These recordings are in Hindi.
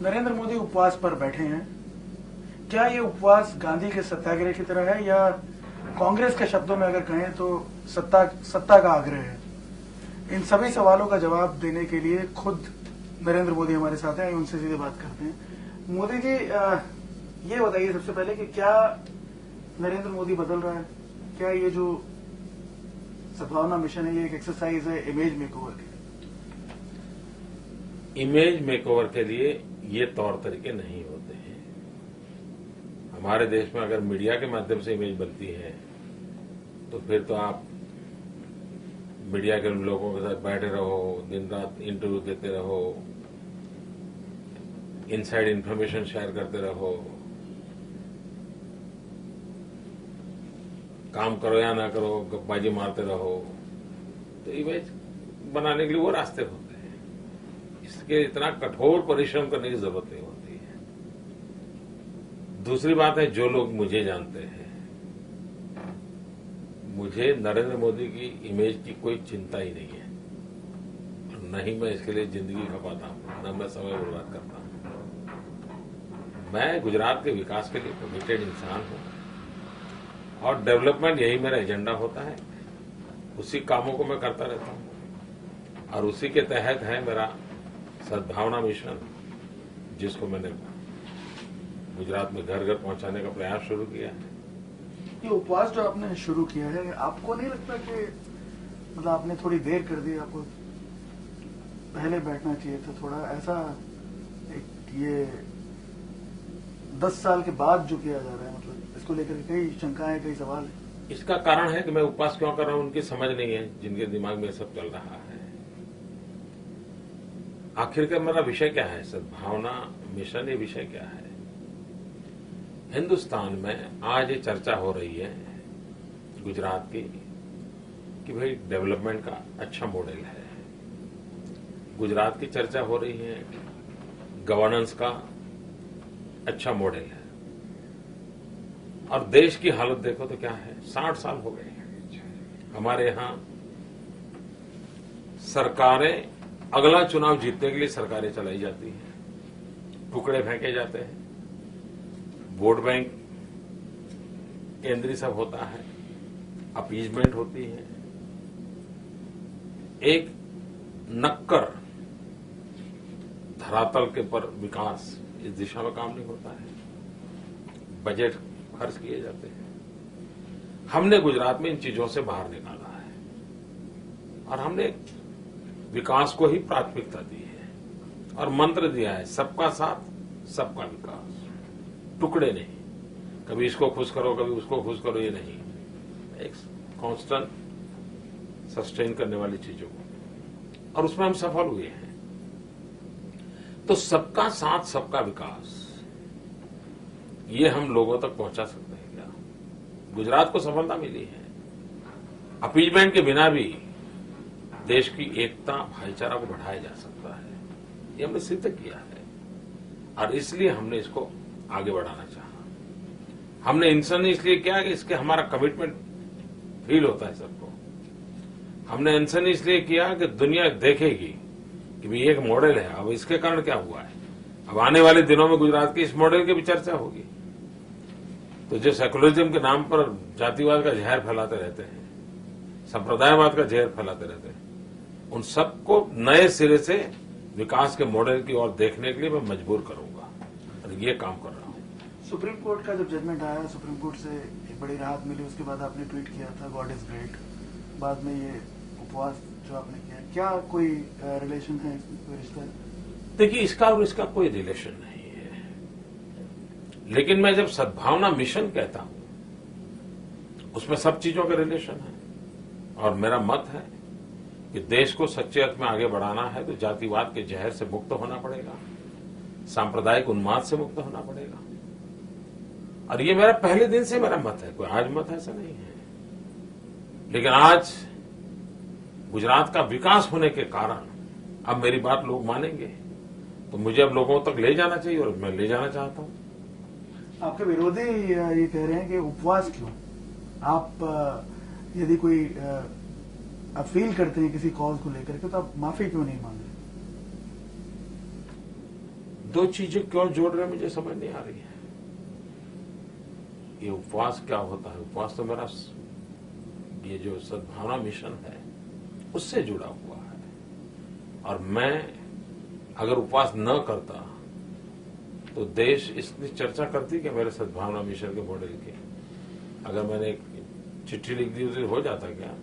नरेंद्र मोदी उपवास पर बैठे हैं। क्या ये उपवास गांधी के सत्याग्रह की तरह है या कांग्रेस के शब्दों में अगर कहें तो सत्ता का आग्रह है? इन सभी सवालों का जवाब देने के लिए खुद नरेंद्र मोदी हमारे साथ हैं, उनसे सीधे बात करते हैं। मोदी जी, ये बताइए सबसे पहले कि क्या नरेंद्र मोदी बदल रहा है? क्या ये जो सद्भावना मिशन है ये एक एक्सरसाइज है इमेज मेकओवर के? इमेज मेकओवर के लिए ये तौर तरीके नहीं होते हैं। हमारे देश में अगर मीडिया के माध्यम से इमेज बनती है तो फिर तो आप मीडिया के लोगों के साथ बैठे रहो, दिन रात इंटरव्यू देते रहो, इनसाइड इंफॉर्मेशन शेयर करते रहो, काम करो या ना करो, गप्पाजी मारते रहो, तो इमेज बनाने के लिए वो रास्ते होते हैं। इसके इतना कठोर परिश्रम करने की जरूरत नहीं होती है। दूसरी बात है, जो लोग मुझे जानते हैं, मुझे नरेंद्र मोदी की इमेज की कोई चिंता ही नहीं है, न ही मैं इसके लिए जिंदगी खपाता हूं, न मैं समय बर्बाद करता हूं। मैं गुजरात के विकास के लिए कमिटेड इंसान हूं और डेवलपमेंट यही मेरा एजेंडा होता है। उसी कामों को मैं करता रहता हूं और उसी के तहत है मेरा सद्भावना मिशन, जिसको मैंने गुजरात में घर घर पहुंचाने का प्रयास शुरू किया है। ये उपवास जो आपने शुरू किया है, आपको नहीं लगता कि मतलब आपने थोड़ी देर कर दी? आपको पहले बैठना चाहिए था थोड़ा ऐसा? ये 10 साल के बाद जो किया जा रहा है, मतलब इसको लेकर कई शंकाएं, कई सवाल है। इसका कारण है कि मैं उपवास क्यों कर रहा हूं, उनकी समझ नहीं है, जिनके दिमाग में सब चल रहा है। आखिरकार मेरा विषय क्या है? सद्भावना मिशन, ये विषय क्या है? हिंदुस्तान में आज ये चर्चा हो रही है गुजरात की कि भाई डेवलपमेंट का अच्छा मॉडल है। गुजरात की चर्चा हो रही है गवर्नेंस का अच्छा मॉडल है। और देश की हालत देखो तो क्या है, 60 साल हो गए हमारे यहां सरकारें, अगला चुनाव जीतने के लिए सरकारें चलाई जाती हैं, टुकड़े फेंके जाते हैं, वोट बैंक केंद्रीय सब होता है, अपीजमेंट होती है, एक नक्कर धरातल के पर विकास इस दिशा में काम नहीं होता है, बजट खर्च किए जाते हैं। हमने गुजरात में इन चीजों से बाहर निकाला है और हमने विकास को ही प्राथमिकता दी है और मंत्र दिया है, सबका साथ सबका विकास, टुकड़े नहीं, कभी इसको खुश करो कभी उसको खुश करो, ये नहीं, एक कांस्टेंट सस्टेन करने वाली चीजों को, और उसमें हम सफल हुए हैं। तो सबका साथ सबका विकास, ये हम लोगों तक पहुंचा सकते हैं क्या? गुजरात को सफलता मिली है। अपीजमेंट के बिना भी देश की एकता, भाईचारा को बढ़ाया जा सकता है, ये हमने सिद्ध किया है और इसलिए हमने इसको आगे बढ़ाना चाहा। हमने इंसान इसलिए किया कि इसके हमारा कमिटमेंट फील होता है सबको। हमने इंसान इसलिए किया कि दुनिया देखेगी कि भाई एक मॉडल है, अब इसके कारण क्या हुआ है। अब आने वाले दिनों में गुजरात की इस मॉडल की भी चर्चा होगी। तो जो सेकुलरिज्म के नाम पर जातिवाद का जहर फैलाते रहते हैं, संप्रदायवाद का जहर फैलाते रहते हैं, उन सबको नए सिरे से विकास के मॉडल की ओर देखने के लिए मैं मजबूर करूंगा और ये काम कर रहा हूं। सुप्रीम कोर्ट का जब जजमेंट आया, सुप्रीम कोर्ट से एक बड़ी राहत मिली, उसके बाद आपने ट्वीट किया था गॉड इज ग्रेट, बाद में ये उपवास जो आपने किया, क्या कोई रिलेशन है, कोई रिश्ता है? देखिए, इसका और इसका कोई रिलेशन नहीं है, लेकिन मैं जब सद्भावना मिशन कहता हूं उसमें सब चीजों का रिलेशन है। और मेरा मत है कि देश को सच्चे अर्थ में आगे बढ़ाना है तो जातिवाद के जहर से मुक्त होना पड़ेगा, सांप्रदायिक उन्माद से मुक्त होना पड़ेगा। और ये मेरा पहले दिन से मेरा मत है, कोई आज मत ऐसा नहीं है। लेकिन आज गुजरात का विकास होने के कारण अब मेरी बात लोग मानेंगे, तो मुझे अब लोगों तक ले जाना चाहिए और मैं ले जाना चाहता हूं। आपके विरोधी ये कह रहे हैं कि उपवास क्यों? आप यदि कोई अपील करते हैं किसी कॉज को लेकर के, तो आप माफी क्यों नहीं मांग रहे? दो चीजें क्यों जोड़ रहे हैं मुझे समझ नहीं आ रही है। ये उपवास क्या होता है? उपवास तो मेरा ये जो सद्भावना मिशन है उससे जुड़ा हुआ है, और मैं अगर उपवास न करता तो देश इसकी चर्चा करती कि मेरे सद्भावना मिशन के मॉडल की। अगर मैंने एक चिट्ठी लिख दी उसे हो जाता क्या?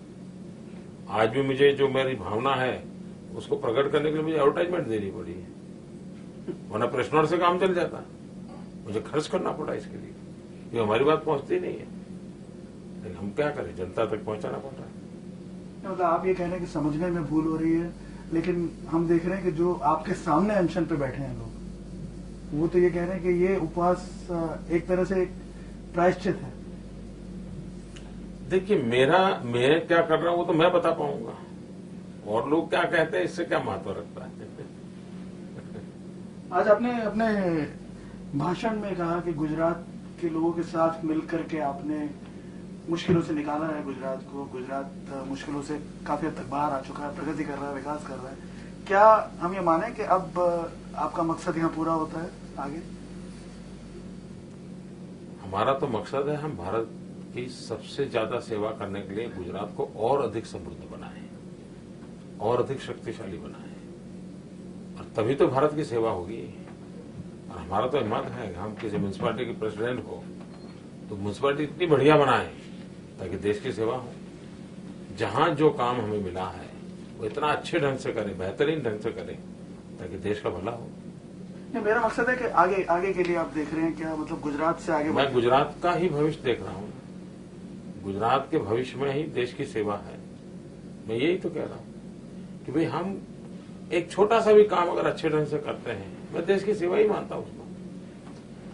आज भी मुझे जो मेरी भावना है उसको प्रकट करने के लिए मुझे एडवर्टाइजमेंट देनी पड़ी है, वरना प्रेस नोट से काम चल जाता। मुझे खर्च करना पड़ा इसके लिए, ये हमारी बात पहुंचती नहीं है, लेकिन हम क्या करें, जनता तक पहुंचाना पड़ रहा है। मतलब आप ये कह रहे हैं कि समझने में भूल हो रही है, लेकिन हम देख रहे हैं कि जो आपके सामने अनशन पे बैठे हैं लोग, वो तो ये कह रहे हैं कि ये उपवास एक तरह से एक प्रायश्चित है। देखिए, मैं क्या कर रहा हूं वो तो मैं बता पाऊंगा, और लोग क्या कहते हैं इससे क्या महत्व रखता है। आज आपने अपने भाषण में कहा कि गुजरात के लोगों के साथ मिलकर के आपने मुश्किलों से निकाला है गुजरात को। गुजरात मुश्किलों से काफी हद तक बाहर आ चुका है, प्रगति कर रहा है, विकास कर रहा है। क्या हम ये माने कि अब आपका मकसद यहाँ पूरा होता है आगे? हमारा तो मकसद है हम भारत की सबसे ज्यादा सेवा करने के लिए गुजरात को और अधिक समृद्ध बनाएं, और अधिक शक्तिशाली बनाएं, और तभी तो भारत की सेवा होगी। और हमारा तो हिम्मत है कि हम किसी म्यूनिसिपैलिटी के प्रेसिडेंट हो तो म्यूनिसिपैलिटी इतनी बढ़िया बनाएं ताकि देश की सेवा हो। जहां जो काम हमें मिला है वो इतना अच्छे ढंग से करें, बेहतरीन ढंग से करें ताकि देश का भला हो। मेरा मकसद है कि आगे के लिए आप देख रहे हैं क्या, मतलब गुजरात से आगे? मैं गुजरात का ही भविष्य देख रहा हूं, गुजरात के भविष्य में ही देश की सेवा है। मैं यही तो कह रहा हूं कि भाई हम एक छोटा सा भी काम अगर अच्छे ढंग से करते हैं, मैं देश की सेवा ही मानता हूं उसको।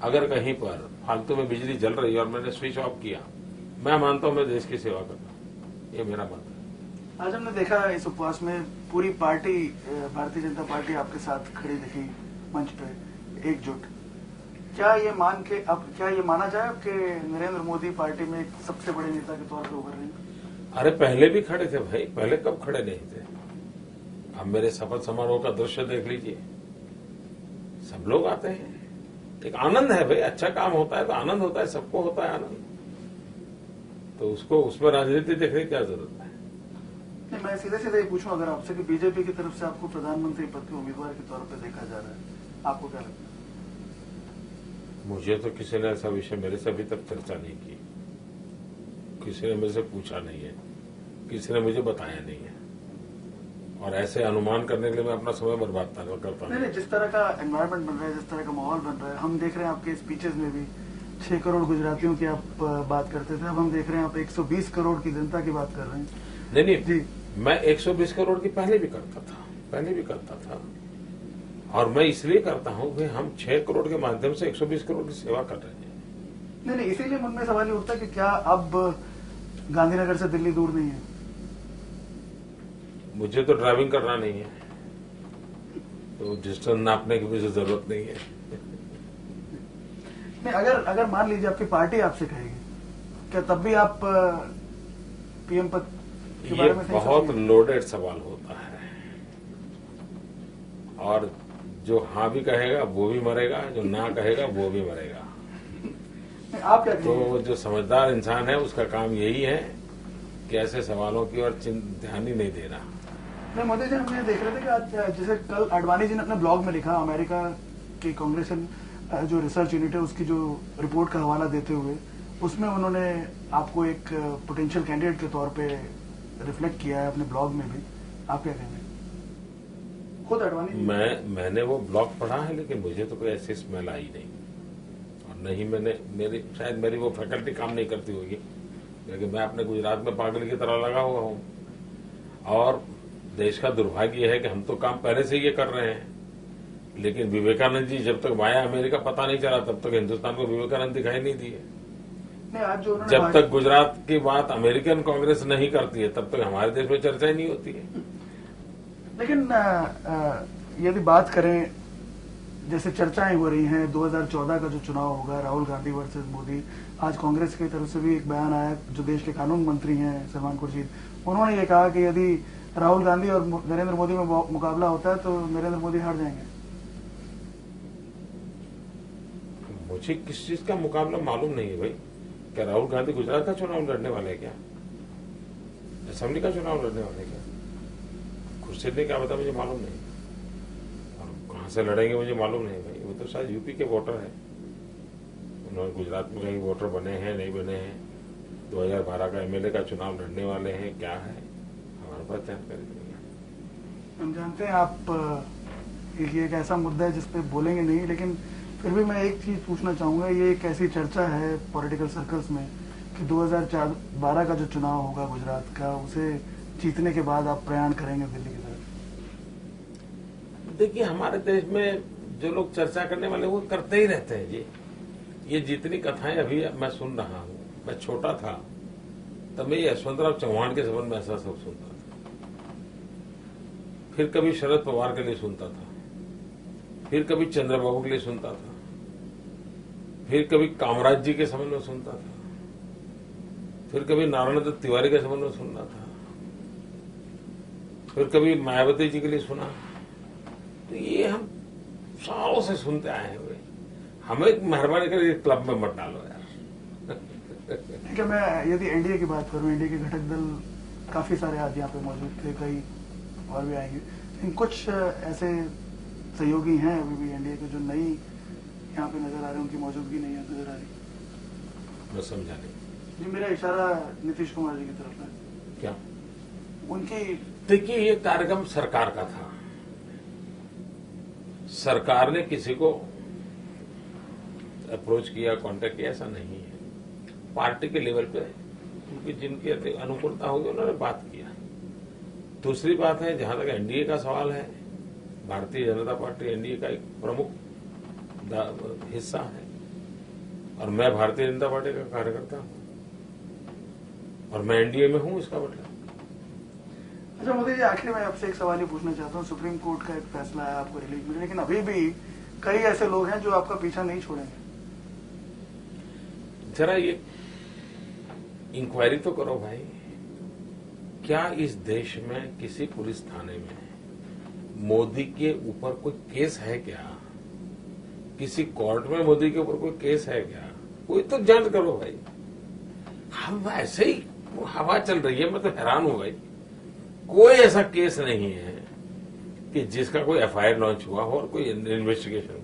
अगर कहीं पर फालतू में बिजली जल रही है और मैंने स्विच ऑफ किया, मैं मानता हूं मैं देश की सेवा कर रहा हूं, ये मेरा मत है। आज हमने देखा इस उपवास में पूरी पार्टी, भारतीय जनता पार्टी आपके साथ खड़ी दिखी मंच पे, एकजुट। क्या ये माना जाए कि नरेंद्र मोदी पार्टी में एक सबसे बड़े नेता के तौर पर उभर रहे हैं? अरे पहले भी खड़े थे भाई, पहले कब खड़े नहीं थे? अब मेरे शपथ समारोह का दृश्य देख लीजिए, सब लोग आते हैं, एक आनंद है भाई। अच्छा काम होता है तो आनंद होता है, सबको होता है आनंद, तो उसको उसमें राजनीति देखने की क्या जरूरत है? नहीं, मैं सीधे सीधे पूछूं अगर आपसे कि बीजेपी की तरफ से आपको प्रधानमंत्री पद के उम्मीदवार के तौर पर देखा जा रहा है, आपको क्या लगता है? मुझे तो किसी ने ऐसा विषय मेरे से अभी तक चर्चा नहीं की, किसी ने मेरे से पूछा नहीं है, किसी ने मुझे बताया नहीं है, और ऐसे अनुमान करने के लिए मैं अपना समय बर्बाद करता नहीं, जिस तरह का एनवायरनमेंट बन रहा है, जिस तरह का माहौल बन रहा है, हम देख रहे हैं आपके स्पीचेस में भी 6 करोड़ गुजरातियों की आप बात करते थे, अब हम देख रहे हैं आप 120 करोड़ की जनता की बात कर रहे हैं। नहीं जी, मैं 120 करोड़ की पहले भी करता था, और मैं इसलिए करता हूं कि हम 6 करोड़ के माध्यम से 120 करोड़ की सेवा कर रहे हैं। नहीं, इसीलिए मन में सवाल ये उठता है कि क्या अब गांधीनगर से दिल्ली दूर नहीं है? मुझे तो ड्राइविंग करना नहीं है, तो डिस्टेंस नापने की मुझे जरूरत नहीं है। नहीं, अगर मान लीजिए आपकी पार्टी आपसे कहेगी, क्या तब भी आप पीएम पद के बारे में? ये बहुत लोडेड सवाल होता है, और जो हाँ भी कहेगा वो भी मरेगा, जो ना कहेगा वो भी मरेगा। आप क्या तो जो समझदार इंसान है उसका काम यही है कि ऐसे सवालों की ओर ध्यान ही नहीं देना। नहीं, मोदी जी, हम ये देख रहे थे कि आज जैसे कल आडवाणी जी ने अपने ब्लॉग में लिखा, अमेरिका की कांग्रेस जो रिसर्च यूनिट है उसकी जो रिपोर्ट का हवाला देते हुए, उसमें उन्होंने आपको एक पोटेंशियल कैंडिडेट के तौर पे रिफ्लेक्ट किया है अपने ब्लॉग में भी। आप क्या कहेंगे? खुद आडवाणी जी? मैंने वो ब्लॉग पढ़ा है, लेकिन मुझे तो कोई ऐसी स्मेल आई नहीं, और नहीं शायद मेरी वो फैकल्टी काम नहीं करती होगी, क्योंकि मैं अपने गुजरात में पागल की तरह लगा हुआ हूं। और देश का दुर्भाग्य है कि हम तो काम पहले से ये कर रहे हैं, लेकिन विवेकानंद जी जब तक माया अमेरिका पता नहीं चला तब तक हिंदुस्तान को विवेकानंद दिखाई नहीं दिए। आज जो जब तक गुजरात की बात अमेरिकन कांग्रेस नहीं करती है तब तक हमारे देश में चर्चा ही नहीं होती है। लेकिन यदि बात करें, जैसे चर्चाएं हो रही हैं 2014 का जो चुनाव होगा, राहुल गांधी वर्सेस मोदी, आज कांग्रेस की तरफ से भी एक बयान आया, जो देश के कानून मंत्री हैं सलमान खुर्शीद, उन्होंने ये कहा कि यदि राहुल गांधी और नरेंद्र मोदी में मुकाबला होता है तो नरेंद्र मोदी हार जाएंगे। मुझे किस चीज का मुकाबला मालूम नहीं है भाई। क्या राहुल गांधी गुजरात का चुनाव लड़ने वाले हैं क्या? असेंबली का चुनाव लड़ने वाले हैं क्या? खुर्शीद ने क्या बताया मुझे मालूम नहीं, और कहां से लड़ेंगे मुझे मालूम नहीं भाई। वो तो शायद यूपी के वोटर है, उन्होंने गुजरात में कहीं वोटर बने हैं नहीं बने हैं, 2012 का एमएलए का चुनाव लड़ने वाले हैं क्या है, हमारे पास जानकारी नहीं है। हम जानते हैं आप ये एक ऐसा मुद्दा है जिसपे बोलेंगे नहीं, लेकिन फिर भी मैं एक चीज पूछना चाहूंगा। ये एक ऐसी चर्चा है पॉलिटिकल सर्कल्स में कि 2012 का जो चुनाव होगा गुजरात का, उसे जीतने के बाद आप प्रयाण करेंगे दिल्ली की तरफ। देखिए, हमारे देश में जो लोग चर्चा करने वाले वो करते ही रहते हैं जी। ये जितनी कथाएं अभी मैं सुन रहा हूं, मैं छोटा था तब मैं यशवंतराव चौहान के संबंध में ऐसा सब सुनता था, फिर कभी शरद पवार के लिए सुनता था, फिर कभी चंद्रबाबू के लिए सुनता था, फिर कभी कामराज जी के संबंध में सुनता था, फिर कभी नारायण दत्त तिवारी के संबंध में सुनना था, फिर कभी मायावती जी के लिए सुना। तो ये हम सालों से सुनते आए हैं। हमें मेहरबानी करके क्लब में मत डालो यार। ठीक है, मैं यदि एनडीए की बात करूं, एनडीए के घटक दल काफी सारे आज यहाँ पे मौजूद थे, कई और भी आएंगे, लेकिन कुछ ऐसे सहयोगी हैं अभी भी एनडीए के जो नई यहाँ पे नजर आ रहे हैं, उनकी मौजूदगी नहीं नजर आ रही। मैं समझा नहीं जी, मेरा इशारा नीतीश कुमार जी की तरफ है। क्या? उनकी देखिए, ये कार्यक्रम सरकार का था, सरकार ने किसी को अप्रोच किया, कांटेक्ट किया, ऐसा नहीं है। पार्टी के लेवल पे उनकी जिनकी अनुकूलता होगी उन्होंने बात किया। दूसरी बात है, जहां तक एनडीए का सवाल है, भारतीय जनता पार्टी एनडीए का एक प्रमुख हिस्सा है और मैं भारतीय जनता पार्टी का कार्यकर्ता हूं और मैं एनडीए में हूं, इसका मतलब। अच्छा मोदी जी, आखिर में आपसे एक सवाल ही पूछना चाहता हूँ। सुप्रीम कोर्ट का एक फैसला है, आपको रिलीफ मिले, लेकिन अभी भी कई ऐसे लोग हैं जो आपका पीछा नहीं छोड़ेंगे। जरा ये इंक्वायरी तो करो भाई, क्या इस देश में किसी पुलिस थाने में मोदी के ऊपर कोई केस है क्या? किसी कोर्ट में मोदी के ऊपर कोई केस है क्या? कोई तो जांच करो भाई। हम ऐसे ही हवा चल रही है, मैं तो हैरान हूं भाई। कोई ऐसा केस नहीं है कि जिसका कोई एफआईआर लॉन्च हुआ हो और कोई इन्वेस्टिगेशन